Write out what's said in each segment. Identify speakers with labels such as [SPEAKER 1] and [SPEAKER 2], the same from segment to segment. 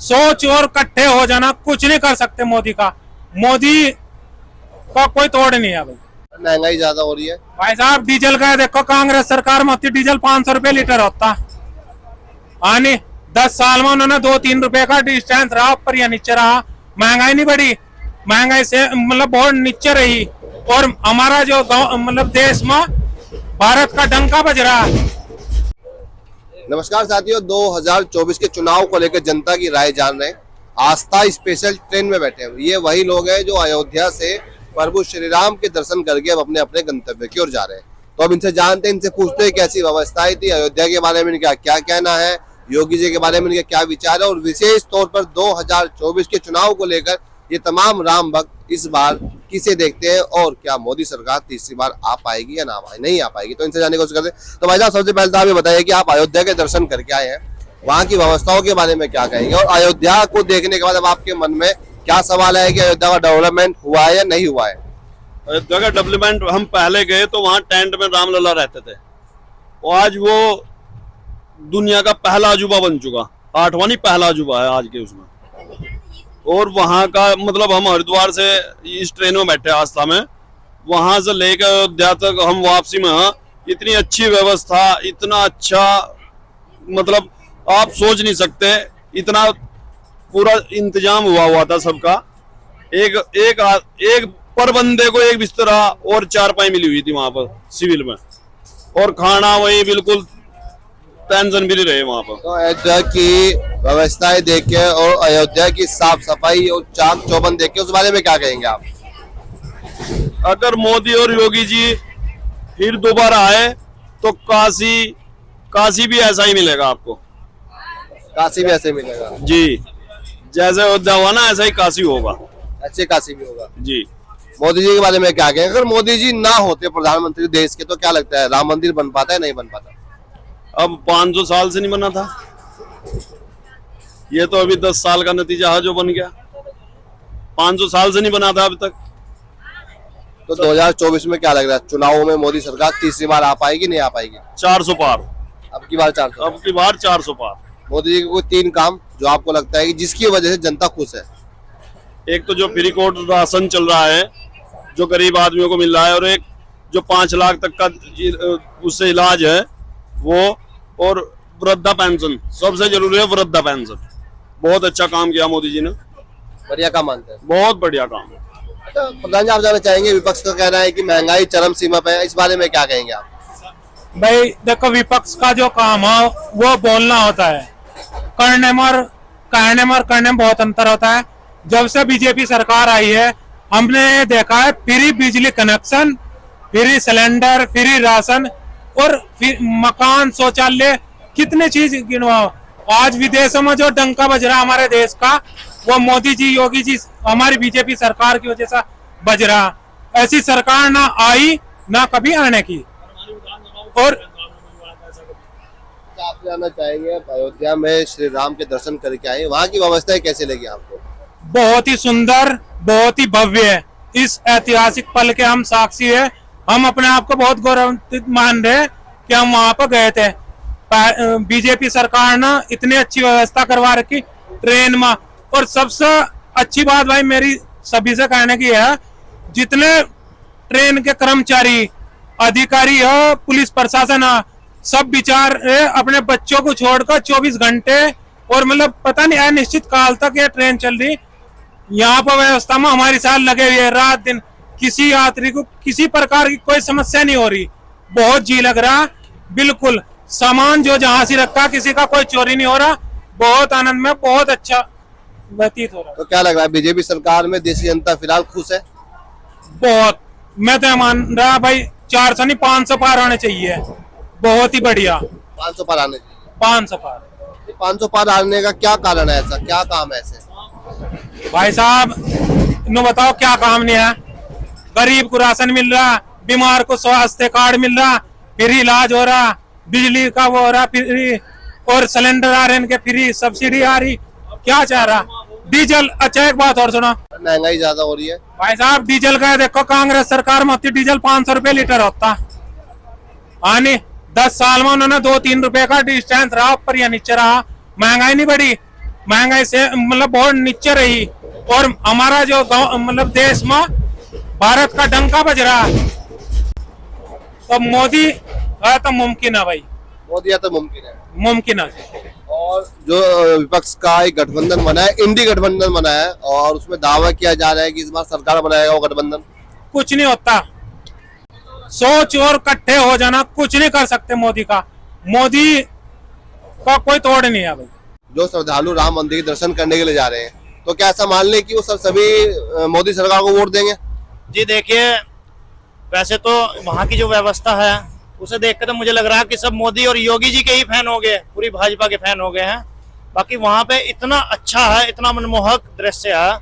[SPEAKER 1] सोच और इकट्ठे हो जाना, कुछ नहीं कर सकते मोदी का कोई तोड़ नहीं है भाई।
[SPEAKER 2] महंगाई ज्यादा हो रही है
[SPEAKER 1] भाई साहब डीजल का देखो, कांग्रेस सरकार में होती डीजल 500 रुपए लीटर होता, आने 10 साल में उन्होंने 2-3 रुपए का डिस्टेंस रहा, ऊपर या नीचे रहा, महंगाई नहीं बढ़ी, महंगाई से मतलब बहुत नीचे रही, और हमारा जो मतलब देश में भारत का डंका बज रहा है।
[SPEAKER 2] नमस्कार साथियों, 2024 के चुनाव को लेकर जनता की राय जान रहे हैं। आस्था स्पेशल ट्रेन में बैठे हैं, ये वही लोग हैं जो अयोध्या से प्रभु श्री राम के दर्शन करके अब अपने अपने गंतव्य की ओर जा रहे हैं। तो अब इनसे जानते हैं, इनसे पूछते हैं कैसी व्यवस्थाएं थी, अयोध्या के बारे में इनका क्या कहना है, योगी जी के बारे में इनके क्या विचार है, और विशेष तौर पर 2024 के चुनाव को लेकर ये तमाम राम भक्त इस बार किसे देखते हैं, और क्या मोदी सरकार तीसरी बार आ पाएगी या नहीं आ पाएगी। तो इनसे जानने की कोशिश करते हैं। तो भाई साहब, सबसे पहले तो आप ये बताइए कि आप अयोध्या के दर्शन करके आए हैं, वहाँ की व्यवस्थाओं के बारे में क्या कहेंगे, और अयोध्या को देखने के बाद अब आपके मन में क्या सवाल है कि अयोध्या का डेवलपमेंट हुआ है या नहीं हुआ है।
[SPEAKER 3] अयोध्या का डेवलपमेंट, हम पहले गए तो वहाँ टेंट में रामलला रहते थे, और आज वो दुनिया का पहला अजूबा बन चुका, 8वां नहीं पहला अजूबा है आज के उसमें। और वहाँ का मतलब हम हरिद्वार से इस ट्रेन में बैठे आस्था में, वहां से लेकर अयोध्या तक हम वापसी में, इतनी अच्छी व्यवस्था, इतना अच्छा मतलब आप सोच नहीं सकते, इतना पूरा इंतजाम हुआ था सबका। एक पर बंदे को एक बिस्तरा और 4 मिली हुई थी वहां पर सिविल में, और खाना वही बिल्कुल टेंशन भी नहीं रहे वहां पर।
[SPEAKER 2] तो अयोध्या की व्यवस्थाएं देख के और अयोध्या की साफ सफाई और चाक चौबंद देख के उस बारे में क्या कहेंगे आप।
[SPEAKER 3] अगर मोदी और योगी जी फिर दोबारा आए तो काशी भी ऐसा ही मिलेगा आपको।
[SPEAKER 2] काशी भी ऐसे मिलेगा
[SPEAKER 3] जी, जैसे अयोध्या हुआ ना ऐसा ही काशी होगा,
[SPEAKER 2] ऐसे काशी भी होगा
[SPEAKER 3] जी।
[SPEAKER 2] मोदी जी के बारे में क्या कहेंगे, अगर मोदी जी ना होते प्रधानमंत्री देश के, तो क्या लगता है राम मंदिर बन पाता है नहीं बन पाता।
[SPEAKER 3] अब 500 साल से नहीं बना था, ये तो अभी 10 साल का नतीजा है जो बन गया, 500 साल से नहीं बना था अभी तक।
[SPEAKER 2] तो 2024 में क्या लग रहा है, चुनावों में मोदी सरकार तीसरी बार आ पाएगी नहीं आ पाएगी।
[SPEAKER 3] 400 पार,
[SPEAKER 2] अब की बार 400,
[SPEAKER 3] अब की बार 400 पार।
[SPEAKER 2] मोदी जी के कोई 3 काम जो आपको लगता है कि जिसकी वजह से जनता खुश है।
[SPEAKER 3] एक तो जो फ्री कोड राशन चल रहा है जो गरीब आदमियों को मिल रहा है, और एक जो 5 लाख तक का उससे इलाज है वो, और वृद्धा पेंशन, सबसे जरूरी है वृद्धा पेंशन। बहुत अच्छा काम किया मोदी जी ने,
[SPEAKER 2] बढ़िया काम मानते हैं,
[SPEAKER 3] बहुत बढ़िया काम।
[SPEAKER 2] अच्छा प्रधान जी, आप जानना चाहेंगे, विपक्ष का कहना है कि महंगाई चरम सीमा पे है, इस बारे में क्या कहेंगे आप।
[SPEAKER 1] भाई देखो, विपक्ष का जो काम है वो बोलना होता है, करने में बहुत अंतर होता है। जब से बीजेपी सरकार आई है हमने देखा है फ्री बिजली connection, free cylinder, free ration, और मकान, शौचालय, कितने चीज गिनवाओ। आज विदेशों में जो डंका बज रहा हमारे देश का, वो मोदी जी, योगी जी, हमारी बीजेपी सरकार की वजह से बज रहा। ऐसी सरकार ना आई ना कभी आने की। और
[SPEAKER 2] आप जानना चाहेंगे, अयोध्या में श्री राम के दर्शन करके आए, वहाँ की व्यवस्थाएं कैसे लगी आपको।
[SPEAKER 1] बहुत ही सुंदर, बहुत ही भव्य है। इस ऐतिहासिक पल के हम साक्षी है। हम अपने आप को बहुत गौरवान्वित मान रहे हैं कि हम वहां पर गए थे। बीजेपी सरकार ने इतनी अच्छी व्यवस्था करवा रखी ट्रेन में। और सबसे अच्छी बात भाई मेरी सभी से कहने की है, जितने ट्रेन के कर्मचारी, अधिकारी है, पुलिस प्रशासन है, सब विचार अपने बच्चों को छोड़कर 24 घंटे, और मतलब पता नहीं है निश्चित काल तक ये ट्रेन चल रही, यहाँ पर व्यवस्था में हमारी साथ लगे हुए है रात दिन। किसी यात्री को किसी प्रकार की कोई समस्या नहीं हो रही, बहुत जी लग रहा, बिल्कुल सामान जो जहां से रखा किसी का कोई चोरी नहीं हो रहा, बहुत आनंद में, बहुत अच्छा व्यतीत हो रहा।
[SPEAKER 2] तो क्या लग रहा है, बीजेपी सरकार में देश की जनता फिलहाल खुश है।
[SPEAKER 1] बहुत, मैं तो मान रहा भाई 400 नहीं 500 पार होने चाहिए, बहुत ही बढ़िया।
[SPEAKER 2] 500 पार आने चाहिए,
[SPEAKER 1] 500 पार।
[SPEAKER 2] 500 पार आने का क्या कारण है, ऐसा क्या काम है ऐसे।
[SPEAKER 1] भाई साहब नो बताओ क्या काम नहीं है। गरीब को राशन मिल रहा, बीमार को स्वास्थ्य कार्ड मिल रहा, फ्री इलाज हो रहा, बिजली का वो हो रहा फ्री, और सिलेंडर आ रहे इनके फ्री, सब्सिडी आ रही। क्या चाह रहा डीजल। अच्छा एक बात और सुनो,
[SPEAKER 2] महंगाई ज्यादा हो रही है
[SPEAKER 1] भाई साहब। डीजल का देखो, कांग्रेस सरकार में होती डीजल 500 रुपए लीटर होता, आने 10 साल में उन्होंने 2-3 रुपए का डिस्टेंस रहा, ऊपर या नीचे रहा, महंगाई नहीं बढ़ी, महंगाई से मतलब बहुत नीचे रही, और हमारा जो गाँव मतलब देश में भारत का डंका बज रहा है, तो मोदी है तो मुमकिन है भाई,
[SPEAKER 2] मोदी तो मुमकिन है।
[SPEAKER 1] मुमकिन है।
[SPEAKER 2] और जो विपक्ष का एक गठबंधन बना है, इंडी गठबंधन बना है, और उसमें दावा किया जा रहा है कि इस बार सरकार बनाएगा वो गठबंधन।
[SPEAKER 1] कुछ नहीं होता, सोच और इकट्ठे हो जाना, कुछ नहीं कर सकते मोदी का। मोदी का कोई तोड़ नहीं है भाई।
[SPEAKER 2] जो श्रद्धालु राम मंदिर के दर्शन करने के लिए जा रहे हैं, तो क्या ऐसा मान लें कि वो सब सभी मोदी सरकार को वोट देंगे?
[SPEAKER 4] जी देखिए, वैसे तो वहाँ की जो व्यवस्था है उसे देखकर तो मुझे लग रहा है कि सब मोदी और योगी जी के ही फैन हो गए, पूरी भाजपा के फैन हो गए हैं। बाकी वहाँ पे इतना अच्छा है, इतना मनमोहक दृश्य है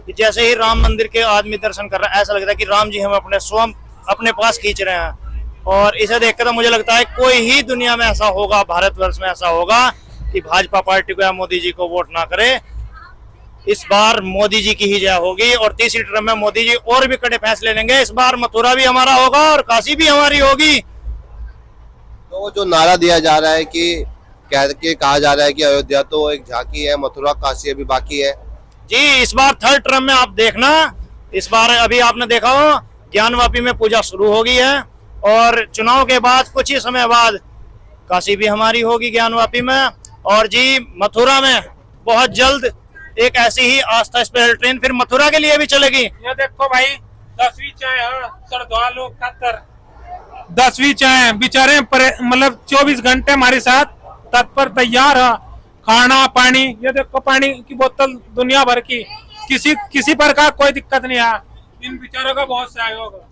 [SPEAKER 4] कि जैसे ही राम मंदिर के आदमी दर्शन कर रहा है, ऐसा लगता है कि राम जी हमें अपने स्वयं अपने पास खींच रहे हैं। और इसे देखकर तो मुझे लगता है कोई ही दुनिया में ऐसा होगा, भारतवर्ष में ऐसा होगा कि भाजपा पार्टी को या मोदी जी को वोट ना करे। इस बार मोदी जी की ही जय होगी, और तीसरी टर्म में मोदी जी और भी कड़े फैसले लेंगे। इस बार मथुरा भी हमारा होगा और काशी भी हमारी होगी।
[SPEAKER 2] तो जो नारा दिया जा रहा है कि कहा जा रहा है कि अयोध्या तो एक झांकी है, मथुरा काशी अभी बाकी है।
[SPEAKER 4] जी इस बार थर्ड टर्म में आप देखना, इस बार अभी आपने देखा हो ज्ञानवापी में पूजा शुरू हो गई है, और चुनाव के बाद कुछ ही समय बाद काशी भी हमारी होगी ज्ञानवापी में, और जी मथुरा में बहुत जल्द एक ऐसी ही आस्था स्पेशल ट्रेन फिर मथुरा के लिए भी चलेगी।
[SPEAKER 1] ये देखो भाई, 10वीं चाय है श्रद्धालु खातर, 10वीं चाय बेचारे मतलब 24 घंटे हमारे साथ तत्पर तैयार है, खाना पानी। ये देखो पानी की बोतल दुनिया भर की, किसी प्रकार कोई दिक्कत नहीं है। इन बेचारों का बहुत सहयोग है।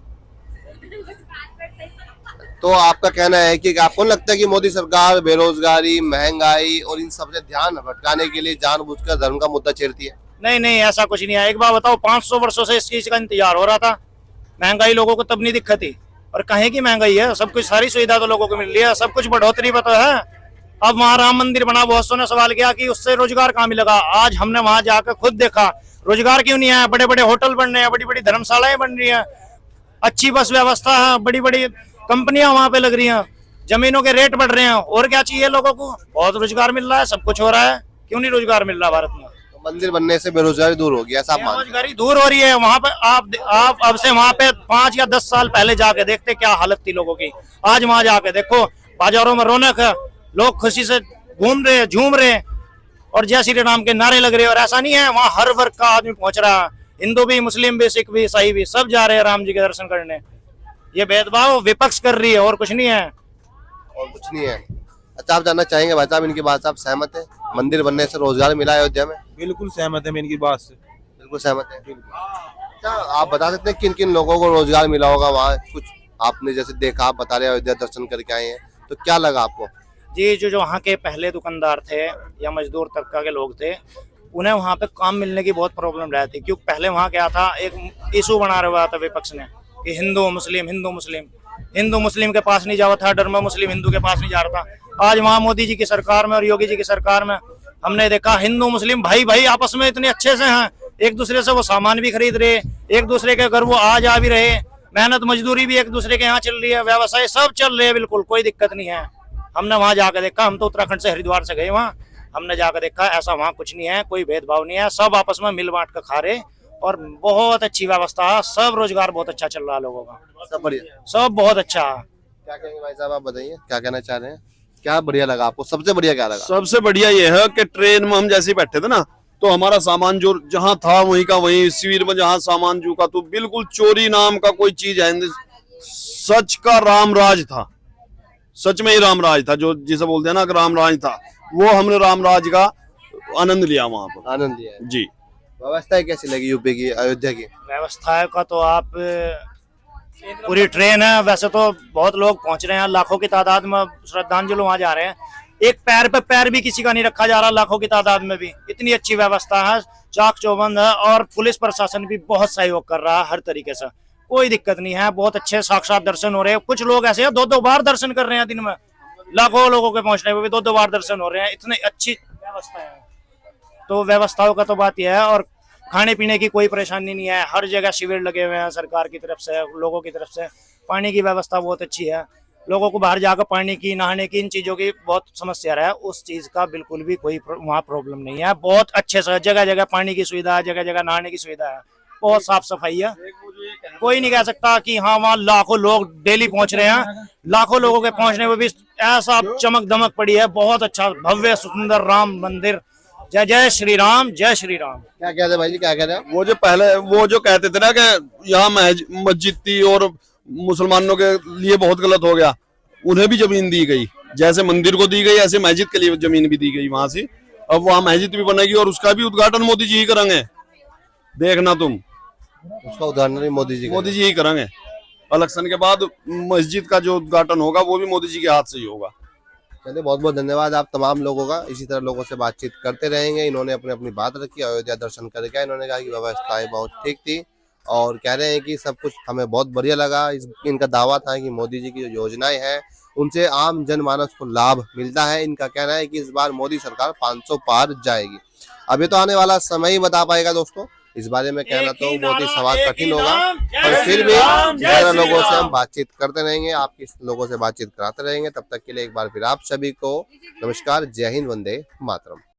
[SPEAKER 2] तो आपका कहना है कि आपको लगता है कि मोदी सरकार बेरोजगारी, महंगाई और इन सब से ध्यान भटकाने के लिए जानबूझकर धर्म का मुद्दा छेड़ती है?
[SPEAKER 4] नहीं नहीं, ऐसा कुछ नहीं है। एक बार बताओ, 500 वर्षों से इस चीज का इंतजार हो रहा था। महंगाई लोगों को तब नहीं दिक्कत थी, और कहीं की महंगाई है, सब कुछ सारी सुविधा तो लोगों को मिल रही है, सब कुछ बढ़ोतरी पर तो है। अब वहाँ राम मंदिर बना, बहुत ने सवाल किया कि उससे रोजगार कहाँ मिलेगा। आज हमने वहां जाकर खुद देखा, रोजगार क्यों नहीं है। बड़े बड़े होटल बन रहे हैं, बड़ी बड़ी धर्मशालाएं बन रही है, अच्छी बस व्यवस्था है, बड़ी बड़ी कंपनियां वहां पे लग रही हैं, जमीनों के रेट बढ़ रहे हैं। और क्या चाहिए लोगों को? बहुत रोजगार मिल रहा है, सब कुछ हो रहा है, क्यों नहीं रोजगार मिल रहा भारत में?
[SPEAKER 2] तो मंदिर बनने से बेरोजगारी दूर होगी, ऐसा आप मानते हैं?
[SPEAKER 4] बेरोजगारी दूर हो रही है वहां पे। आप अब से वहां पे 5 या 10 साल पहले जाके देखते क्या हालत थी लोगों की। आज वहां जाके देखो, बाजारों में रौनक है, लोग खुशी से घूम रहे, झूम रहे, और जय श्री राम के नारे लग रहे हैं। और ऐसा नहीं है, वहाँ हर वर्ग का आदमी पहुंच रहा है, हिंदू भी, मुस्लिम भी, सिख भी, ईसाई भी, सब जा रहे हैं राम जी के दर्शन करने। ये भेदभाव विपक्ष कर रही है, और कुछ नहीं है।
[SPEAKER 2] और कुछ नहीं है। अच्छा, आप जानना चाहेंगे भाई साहब, इनकी बात से आप सहमत है? मंदिर बनने से रोजगार मिला है अयोध्या में?
[SPEAKER 5] बिल्कुल सहमत है मैं इनकी बात से।
[SPEAKER 2] बिल्कुल सहमत है। अच्छा, आप बता सकते हैं किन किन लोगों को रोजगार मिला होगा वहाँ? कुछ आपने जैसे देखा, आप बता रहे हैं अयोध्या दर्शन करके आए हैं, तो क्या लगा आपको?
[SPEAKER 4] जी जो वहाँ के पहले दुकानदार थे या मजदूर तबका के लोग थे, उन्हें वहाँ पे काम मिलने की बहुत प्रॉब्लम रहती, क्योंकि पहले वहाँ क्या था, एक इशू बना रहा था विपक्ष ने कि हिंदू मुस्लिम, हिंदू मुस्लिम, हिंदू मुस्लिम के पास नहीं जा रहा था डर में, मुस्लिम हिंदू के पास नहीं जा रहा था। आज वहाँ मोदी जी की सरकार में और योगी जी की सरकार में हमने देखा हिंदू मुस्लिम भाई भाई आपस में इतने अच्छे से हैं, एक दूसरे से वो सामान भी खरीद रहे, एक दूसरे के घर वो आ जा भी रहे, मेहनत मजदूरी भी एक दूसरे के यहाँ चल रही है, व्यवसाय सब चल रहे हैं, बिल्कुल कोई दिक्कत नहीं है। हमने वहाँ जाकर देखा, हम तो उत्तराखंड से हरिद्वार से गए वहाँ, हमने जाकर देखा ऐसा वहाँ कुछ नहीं है, कोई भेदभाव नहीं है, सब आपस में मिल बांट कर खा रहे, और बहुत अच्छी व्यवस्था है, सब रोजगार बहुत अच्छा चल रहा है लोगों का,
[SPEAKER 2] सब बढ़िया,
[SPEAKER 4] सब बहुत अच्छा है।
[SPEAKER 2] क्या कहेंगे भाई साहब, आप बताइए क्या कहना चाह रहे हैं? क्या बढ़िया लगा आपको? सबसे बढ़िया क्या लगा?
[SPEAKER 3] सबसे बढ़िया ये है कि ट्रेन में हम जैसे ही बैठे थे ना, तो हमारा सामान जो जहाँ था वहीं का वहीं, शिविर में जहाँ सामान जो का, तो बिल्कुल चोरी नाम का कोई चीज है, सच का राम राज था, सच में ही राम राज था, जो जिसे बोलते हैं ना कि राम राज था, वो हमने राम राज का आनंद लिया वहाँ पर।
[SPEAKER 2] आनंद लिया
[SPEAKER 3] जी।
[SPEAKER 2] व्यवस्थाएं कैसी लगी यूपी की, अयोध्या की?
[SPEAKER 4] व्यवस्था का तो आप पूरी ट्रेन है, वैसे तो बहुत लोग पहुंच रहे हैं, लाखों की तादाद में श्रद्धांजलि वहां जा रहे हैं, एक पैर पे पैर भी किसी का नहीं रखा जा रहा, लाखों की तादाद में भी इतनी अच्छी व्यवस्था है, चाक चौबंद है, और पुलिस प्रशासन भी बहुत सहयोग कर रहा है हर तरीके से, कोई दिक्कत नहीं है, बहुत अच्छे साक्षात दर्शन हो रहे हैं। कुछ लोग ऐसे हैं 2-2 बार दर्शन कर रहे हैं दिन में, लाखों लोगों के पहुंचने में भी 2-2 बार दर्शन हो रहे हैं, इतनी अच्छी व्यवस्था है। तो व्यवस्थाओं का तो बात यह है, और खाने पीने की कोई परेशानी नहीं है, हर जगह शिविर लगे हुए हैं सरकार की तरफ से, लोगों की तरफ से, पानी की व्यवस्था बहुत अच्छी है, लोगों को बाहर जाकर पानी की, नहाने की, इन चीजों की बहुत समस्या रहा है। उस चीज का बिल्कुल भी कोई वहाँ प्रॉब्लम नहीं है। बहुत अच्छे से जगह जगह पानी की सुविधा है, जगह जगह नहाने की सुविधा है, बहुत साफ सफाई है। कोई नहीं कह सकता कि हाँ वहाँ लाखों लोग डेली पहुंच रहे हैं। लाखों लोगों के पहुंचने में भी ऐसा चमक दमक पड़ी है। बहुत अच्छा भव्य सुंदर राम मंदिर। जय जय श्री राम, जय श्री राम।
[SPEAKER 2] क्या कहते हैं भाई जी, क्या कह रहे हैं?
[SPEAKER 3] वो जो पहले वो जो कहते थे ना कि यहाँ मस्जिद थी और मुसलमानों के लिए बहुत गलत हो गया, उन्हें भी जमीन दी गई। जैसे मंदिर को दी गई ऐसे मस्जिद के लिए जमीन भी दी गई वहां से। अब वहाँ मस्जिद भी बनेगी और उसका भी उद्घाटन मोदी जी ही करेंगे, देखना तुम।
[SPEAKER 2] उसका उदाहरण भी मोदी जी
[SPEAKER 3] मोदी जी ही करेंगे। इलेक्शन के बाद मस्जिद का जो उद्घाटन होगा वो भी मोदी जी के हाथ से ही होगा।
[SPEAKER 2] चलिए, बहुत बहुत धन्यवाद आप तमाम लोगों का। इसी तरह लोगों से बातचीत करते रहेंगे। इन्होंने अपनी अपनी बात रखी, अयोध्या दर्शन करके इन्होंने कहा कि व्यवस्थाएं बहुत ठीक थी और कह रहे हैं कि सब कुछ हमें बहुत बढ़िया लगा। इनका दावा था कि मोदी जी की जो योजनाएं हैं उनसे आम जनमानस को लाभ मिलता है। इनका कहना है कि इस बार मोदी सरकार 500 पार जाएगी। अभी तो आने वाला समय ही बता पाएगा दोस्तों। इस बारे में कहना तो बहुत ही सवाल कठिन होगा, पर फिर भी ज़्यादा लोगों से हम बातचीत करते रहेंगे, आपकी लोगों से बातचीत कराते रहेंगे। तब तक के लिए एक बार फिर आप सभी को नमस्कार, जय हिंद, वंदे मातरम।